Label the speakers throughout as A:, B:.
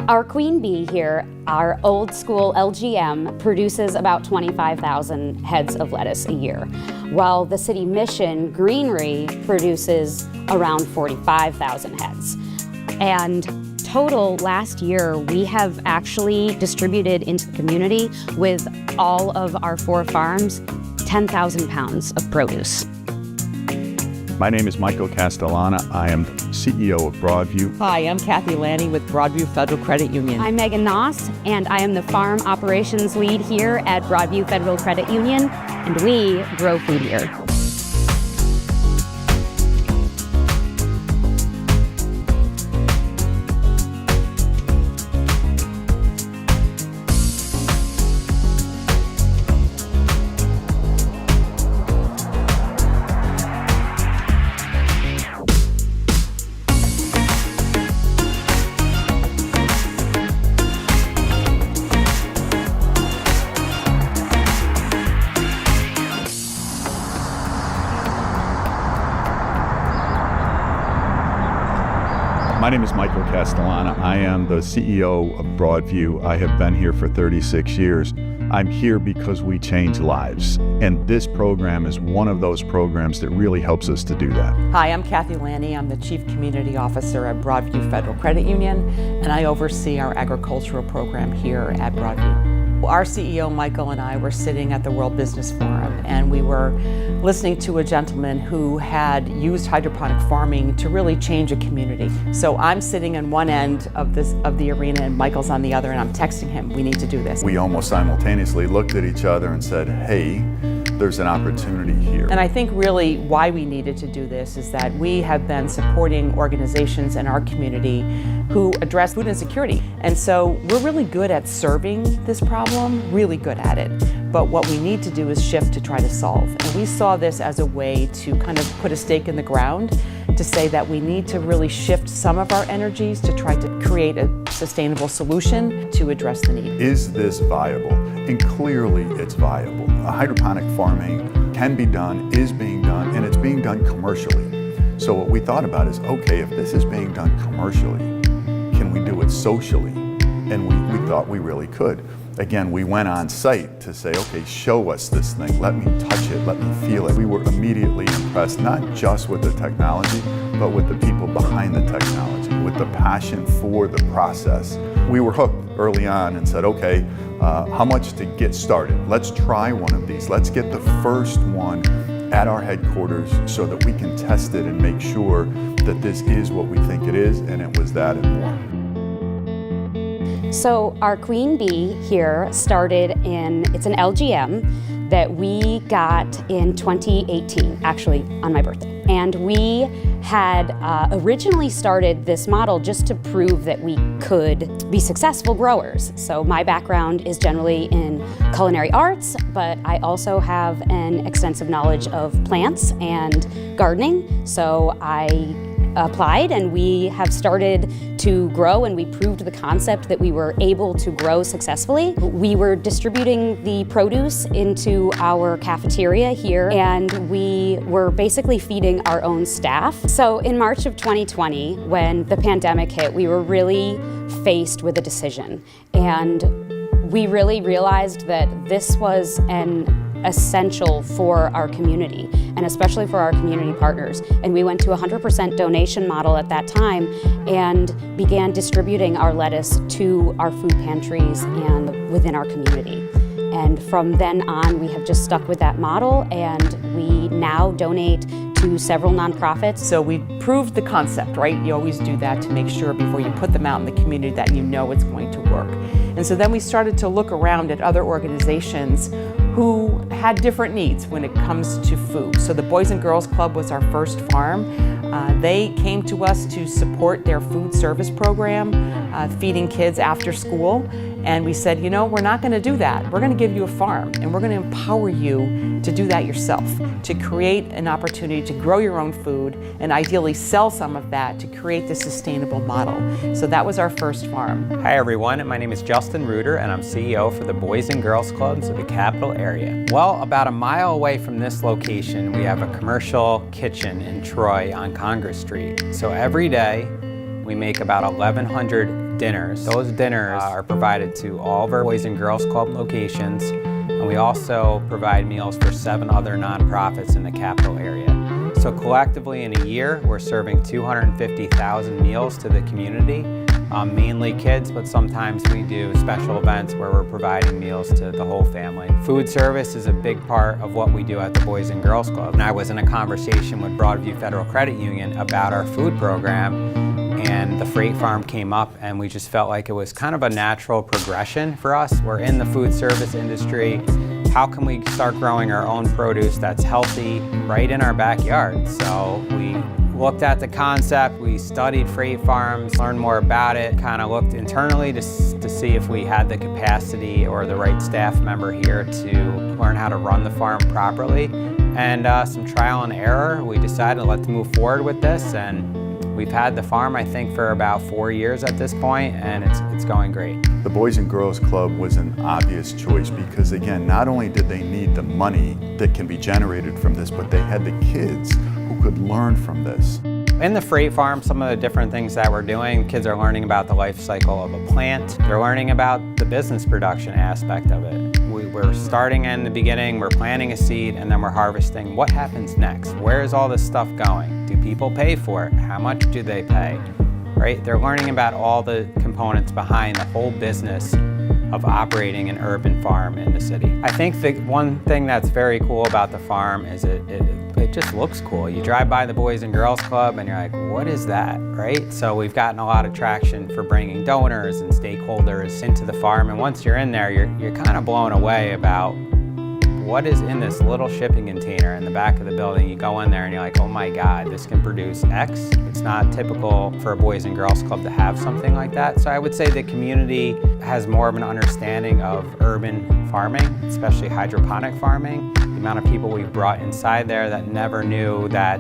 A: Our queen bee here, our old school LGM, produces about 25,000 heads of lettuce a year, while the City Mission greenery produces around 45,000 heads. And total last year, we have actually distributed into the community with all of our 4 farms 10,000 pounds of produce.
B: My name is Michael Castellana. I am CEO of Broadview.
C: Hi, I'm Kathy Lanning with Broadview Federal Credit Union.
A: I'm Megan Noss, and I am the Farm Operations Lead here at Broadview Federal Credit Union, and we grow food here.
B: My name is Michael Castellana. I am the CEO of Broadview. I have been here for 36 years. I'm here because we change lives, and this program is one of those programs that really helps us to do that.
C: Hi, I'm Kathy Lanning. I'm the Chief Community Officer at Broadview Federal Credit Union, and I oversee our agricultural program here at Broadview. Our CEO, Michael, and I were sitting at the World Business Forum, and we were listening to a gentleman who had used hydroponic farming to really change a community. So I'm sitting on one end of the arena, and Michael's on the other, and I'm texting him, we need to do this.
B: We almost simultaneously looked at each other and said, hey, there's an opportunity here.
C: And I think really why we needed to do this is that we have been supporting organizations in our community who address food insecurity. And so we're really good at serving this problem, really good at it. But what we need to do is shift to try to solve. And we saw this as a way to kind of put a stake in the ground to say that we need to really shift some of our energies to try to create a sustainable solution to address the need.
B: Is this viable? And clearly it's viable. Hydroponic farming can be done, is being done, and it's being done commercially. So what we thought about is, okay, if this is being done commercially, can we do it socially? And we thought we really could. Again, we went on site to say, okay, show us this thing. Let me touch it, let me feel it. We were immediately impressed, not just with the technology, but with the people behind the technology, with the passion for the process. We were hooked early on and said, okay, how much to get started? Let's try one of these. Let's get the first one at our headquarters so that we can test it and make sure that this is what we think it is, and it was that and more.
A: So our queen bee here started it's an LGM that we got in 2018, actually on my birthday. And we had originally started this model just to prove that we could be successful growers. So my background is generally in culinary arts, but I also have an extensive knowledge of plants and gardening. So I applied, and we have started to grow, and we proved the concept that we were able to grow successfully. We were distributing the produce into our cafeteria here, and we were basically feeding our own staff. So in March of 2020, when the pandemic hit, we were really faced with a decision, and we really realized that this was an essential for our community, and especially for our community partners. And we went to a 100% donation model at that time and began distributing our lettuce to our food pantries and within our community. And from then on, we have just stuck with that model, and we now donate to several nonprofits.
C: So we proved the concept, right? You always do that to make sure before you put them out in the community that you know it's going to work. And so then we started to look around at other organizations who had different needs when it comes to food. So the Boys and Girls Club was our first farm. They came to us to support their food service program, feeding kids after school. And we said, you know, we're not gonna do that. We're gonna give you a farm, and we're gonna empower you to do that yourself, to create an opportunity to grow your own food and ideally sell some of that to create this sustainable model. So that was our first farm.
D: Hi everyone, my name is Justin Reuter, and I'm CEO for the Boys and Girls Clubs of the Capital Area. Well, about a mile away from this location, we have a commercial kitchen in Troy on Congress Street. So every day, We make about 1,100 dinners. Those dinners are provided to all of our Boys and Girls Club locations, and we also provide meals for 7 other nonprofits in the capital area. So collectively in a year, we're serving 250,000 meals to the community, mainly kids, but sometimes we do special events where we're providing meals to the whole family. Food service is a big part of what we do at the Boys and Girls Club. And I was in a conversation with Broadview Federal Credit Union about our food program, and the Frieght Farm came up, and we just felt like it was kind of a natural progression for us. We're in the food service industry. How can we start growing our own produce that's healthy right in our backyard? So we looked at the concept, we studied Frieght Farms, learned more about it, kind of looked internally to see if we had the capacity or the right staff member here to learn how to run the farm properly. And some trial and error, we decided let's move forward with this, and we've had the farm, I think, for about 4 years at this point, and it's going great.
B: The Boys and Girls Club was an obvious choice because, again, not only did they need the money that can be generated from this, but they had the kids who could learn from this.
D: In the Frieght Farm, some of the different things that we're doing, kids are learning about the life cycle of a plant. They're learning about the business production aspect of it. We're starting in the beginning, we're planting a seed, and then we're harvesting. What happens next? Where is all this stuff going? Do people pay for it? How much do they pay? Right? They're learning about all the components behind the whole business of operating an urban farm in the city. I think the one thing that's very cool about the farm is it just looks cool. You drive by the Boys and Girls Club and you're like, what is that, right? So we've gotten a lot of traction for bringing donors and stakeholders into the farm, and once you're in there, you're kind of blown away about what is in this little shipping container in the back of the building. You go in there and you're like, oh my God, this can produce X. It's not typical for a Boys and Girls Club to have something like that. So I would say the community has more of an understanding of urban farming, especially hydroponic farming. The amount of people we've brought inside there that never knew that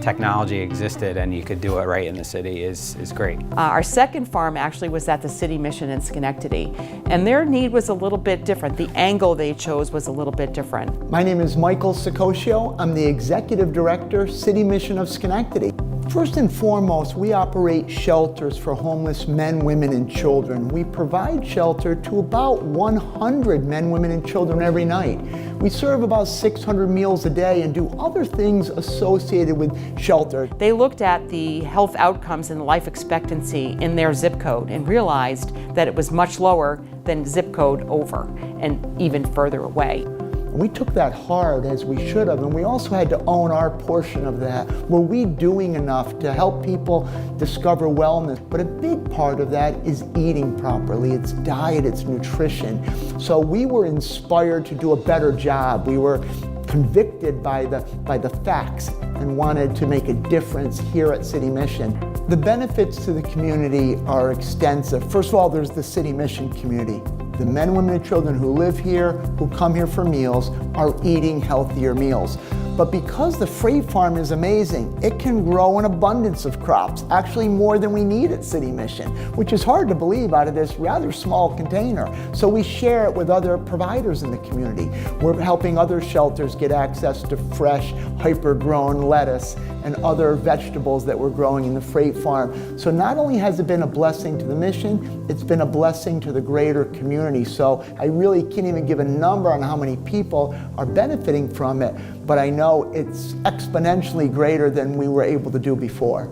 D: technology existed and you could do it right in the city is great.
C: Our second farm actually was at the City Mission in Schenectady, and their need was a little bit different. The angle they chose was a little bit different.
E: My name is Michael Sicoscio. I'm the Executive Director, City Mission of Schenectady. First and foremost, we operate shelters for homeless men, women, and children. We provide shelter to about 100 men, women, and children every night. We serve about 600 meals a day and do other things associated with shelter.
C: They looked at the health outcomes and life expectancy in their zip code and realized that it was much lower than zip code over and even further away.
E: We took that hard, as we should have, and we also had to own our portion of that. Were we doing enough to help people discover wellness? But a big part of that is eating properly. It's diet, it's nutrition. So we were inspired to do a better job. We were convicted by the facts and wanted to make a difference here at City Mission. The benefits to the community are extensive. First of all, there's the City Mission community. The men, women, and children who live here, who come here for meals, are eating healthier meals. But because the Frieght Farm is amazing, it can grow an abundance of crops, actually more than we need at City Mission, which is hard to believe out of this rather small container. So we share it with other providers in the community. We're helping other shelters get access to fresh, hyper-grown lettuce and other vegetables that we're growing in the Frieght Farm. So not only has it been a blessing to the mission, it's been a blessing to the greater community. So I really can't even give a number on how many people are benefiting from it, but I know it's exponentially greater than we were able to do before.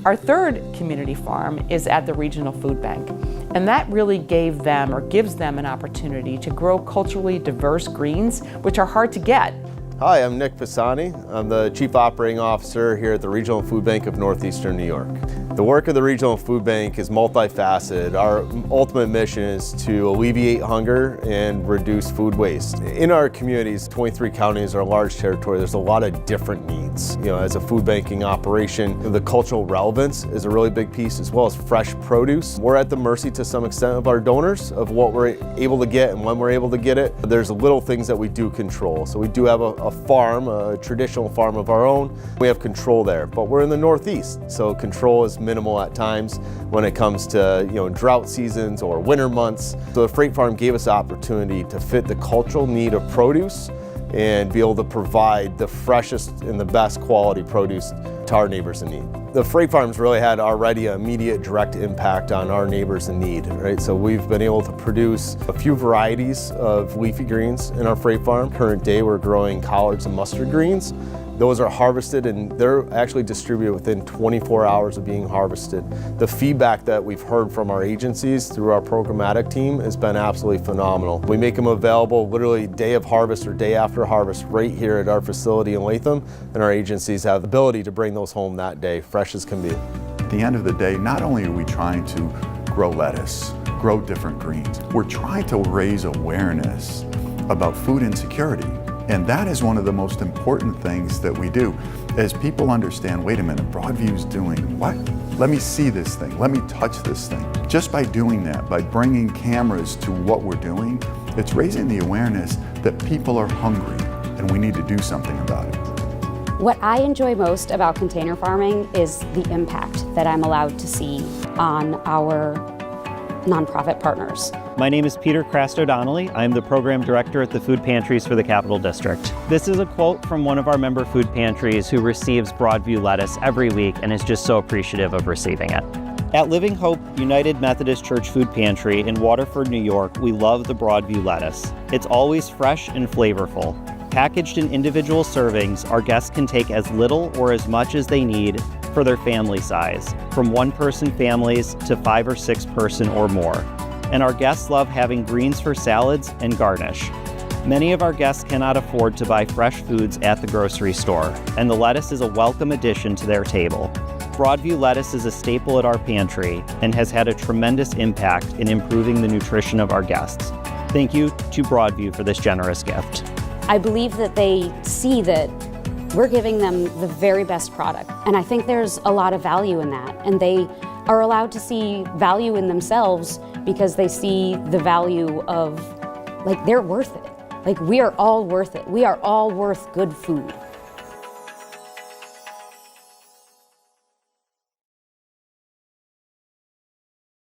C: Our third community farm is at the Regional Food Bank, and that really gave them, or gives them, an opportunity to grow culturally diverse greens, which are hard to get.
F: Hi, I'm Nick Pisani. I'm the Chief Operating Officer here at the Regional Food Bank of Northeastern New York. The work of the Regional Food Bank is multifaceted. Our ultimate mission is to alleviate hunger and reduce food waste. In our communities, 23 counties are a large territory. There's a lot of different needs. You know, as a food banking operation, the cultural relevance is a really big piece, as well as fresh produce. We're at the mercy to some extent of our donors, of what we're able to get and when we're able to get it. There's little things that we do control. So we do have a farm, a traditional farm of our own. We have control there, but we're in the Northeast, so control is minimal at times when it comes to drought seasons or winter months. So the Frieght Farm gave us the opportunity to fit the cultural need of produce and be able to provide the freshest and the best quality produce to our neighbors in need. The Frieght Farms really had already an immediate direct impact on our neighbors in need, right? So we've been able to produce a few varieties of leafy greens in our Frieght Farm. Current day we're growing collards and mustard greens. Those are harvested and they're actually distributed within 24 hours of being harvested. The feedback that we've heard from our agencies through our programmatic team has been absolutely phenomenal. We make them available literally day of harvest or day after harvest right here at our facility in Latham, and our agencies have the ability to bring those home that day, fresh as can be.
B: At the end of the day, not only are we trying to grow lettuce, grow different greens, we're trying to raise awareness about food insecurity. And that is one of the most important things that we do, as people understand, wait a minute, Broadview's doing what? Let me see this thing, let me touch this thing. Just by doing that, by bringing cameras to what we're doing, it's raising the awareness that people are hungry and we need to do something about it.
A: What I enjoy most about container farming is the impact that I'm allowed to see on our nonprofit partners.
G: My name is Peter Crasto-Donnelly. I'm the program director at the Food Pantries for the Capital District. This is a quote from one of our member food pantries who receives Broadview lettuce every week and is just so appreciative of receiving it. At Living Hope United Methodist Church Food Pantry in Waterford, New York, we love the Broadview lettuce. It's always fresh and flavorful. Packaged in individual servings, our guests can take as little or as much as they need for their family size, from one-person families to 5 or 6 person or more. And our guests love having greens for salads and garnish. Many of our guests cannot afford to buy fresh foods at the grocery store, and the lettuce is a welcome addition to their table. Broadview lettuce is a staple at our pantry and has had a tremendous impact in improving the nutrition of our guests. Thank you to Broadview for this generous gift.
A: I believe that they see that we're giving them the very best product. And I think there's a lot of value in that. And they are allowed to see value in themselves because they see the value of, like, they're worth it. Like, we are all worth it. We are all worth good food.